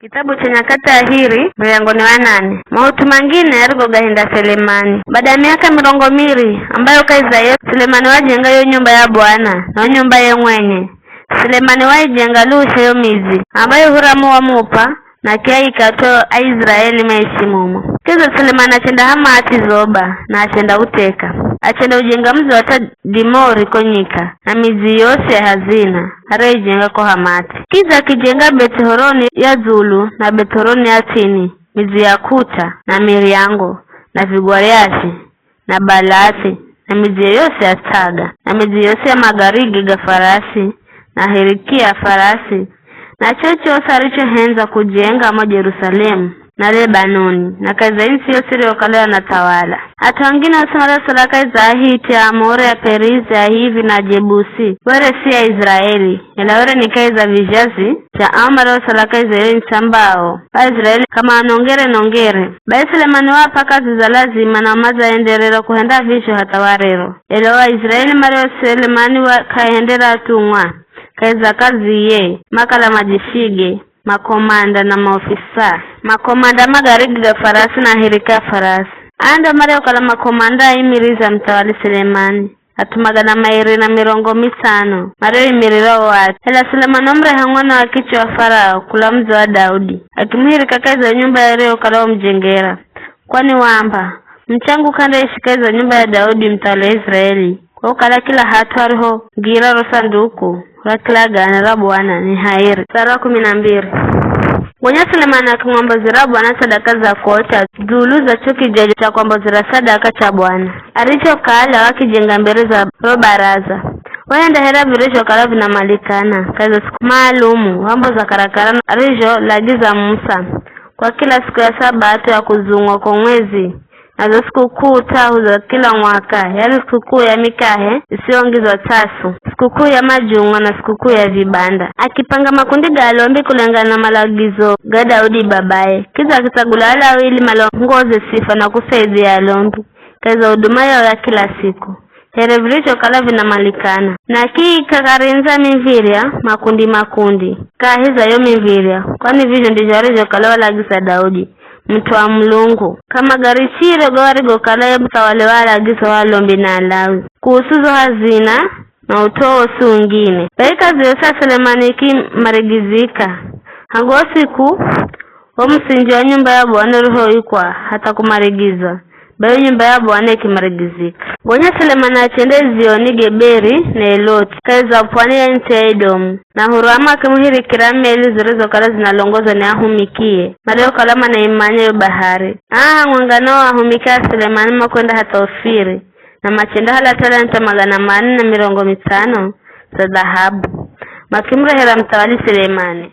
Kitabu cha Nyakati ahiri mlango ni wa 8. Mauti mangine arigo gahinda Selemani. Baada ya miaka 200 ambayo kaiza Selemani wajenga yo nyumba ya Bwana na nyumba ye mwenye. Selemani waijenga lusha yo mizi ambayo Huramu wamupa na kia ikato Israeli maishimumo. Kiza Selemani achenda Hamati Zoba na achenda uteka. Achenda ujenga mzi wa Dimori konyika na mizi yose ya hazina hara ijenga ko Hamati. Kiza kijenga Bethoroni ya Zulu na Bethoroni ya Tini, mizi ya Kuta na Miriango na Vigwariashi na Balati na mizi yose ya Taga na mizi yose ya Magarigi ga farasi na Hirikia farasi na chocho saricho henza kujenga mo Jerusalemu na Lebanoni na kaza insi yosiri wakalewa na tawala. Hata wengine wasamara salaka za Hiti ya Amore ya Perizi ya hivi na Jebusi were si ya Israeli ila were ni kaiza vijazi cha Amara wasalaka Israeli nsambao wa Israeli kama nongere bai Selemani wapa kazi za lazima na maza enderero kuhenda visho hata warero ila wa Israeli mareo Selemani kahendera atungwa kaiza kazi ye makala majishige makomanda na maofisa. Makomanda Magarigi ga farasi na Hirika farasi. Anda mareo kala makomanda imiriza mtawali Selemani. Atumaga na mairi na 500 mareo imirira watu. Hela Selemani umre hangwana wa kicho wa Farao kula mzi wa Daudi. Akimuhirika kaiza nyumba ya reo kala mjengera. Kwani wamba mchangu kanda ishikaiza nyumba ya Daudi mtawali Israeli. Kwa kala kila hatu ariho gira rosanduku wakila gana la Bwana ni hairi. Sura 12. Mwenye Selemani akimwomba Bwana sadaka za kuota Zulu za chuki jaji cha kwamba zira sadaka cha Bwana. Aricho kala wakijenga mbele za baraza. Wayanda hera virisho kala vinamalikana kaza siku maalumu wambo za karakara arijo lagiza Musa kwa kila siku ya Sabato ya kuzungwa kwa mwezi na sikukuu tahu za kila mwaka, yani sikukuu ya mikahe isiongezwa 3, sikukuu ya majungwa na sikukuu ya vibanda. Akipanga makundi galombi kulingana na malagizo ga Daudi babaye. Kiza kitagula ala ili malongoze sifa na kusaidia alombi kaza huduma yao ya kila siku. Herevilicho kala vinamalikana na kii kakarinza miviria makundi kahiza yo miviria kwani vivyo ndijo arijo kala walagisa Daudi mtu wa Mulungu kama garichiro gawari gokala ya mtawale wala agiso walombi na alawi kuhusuzo hazina na utowo sungine. Baika ziyosa Selemani ki marigizika hango siku wa msinji wa nyumba ya Bwana ruho yukwa hata kumarigiza bayo nyumba ya Bwana ikimarigizika. Gonya Selemani achende Zioni, Geberi na Eloti kaiza pwani ya nchi ya Edomu na Huramu akimuhiri kirameli zirizo kala zinalongoza ni ahumikie mareo kalama na imanya yo bahari. Mwangano wa ahumikia Selemani makwenda hata Ofiri na machenda hala talanta 450 za dhahabu makimra hera mtawali Selemani.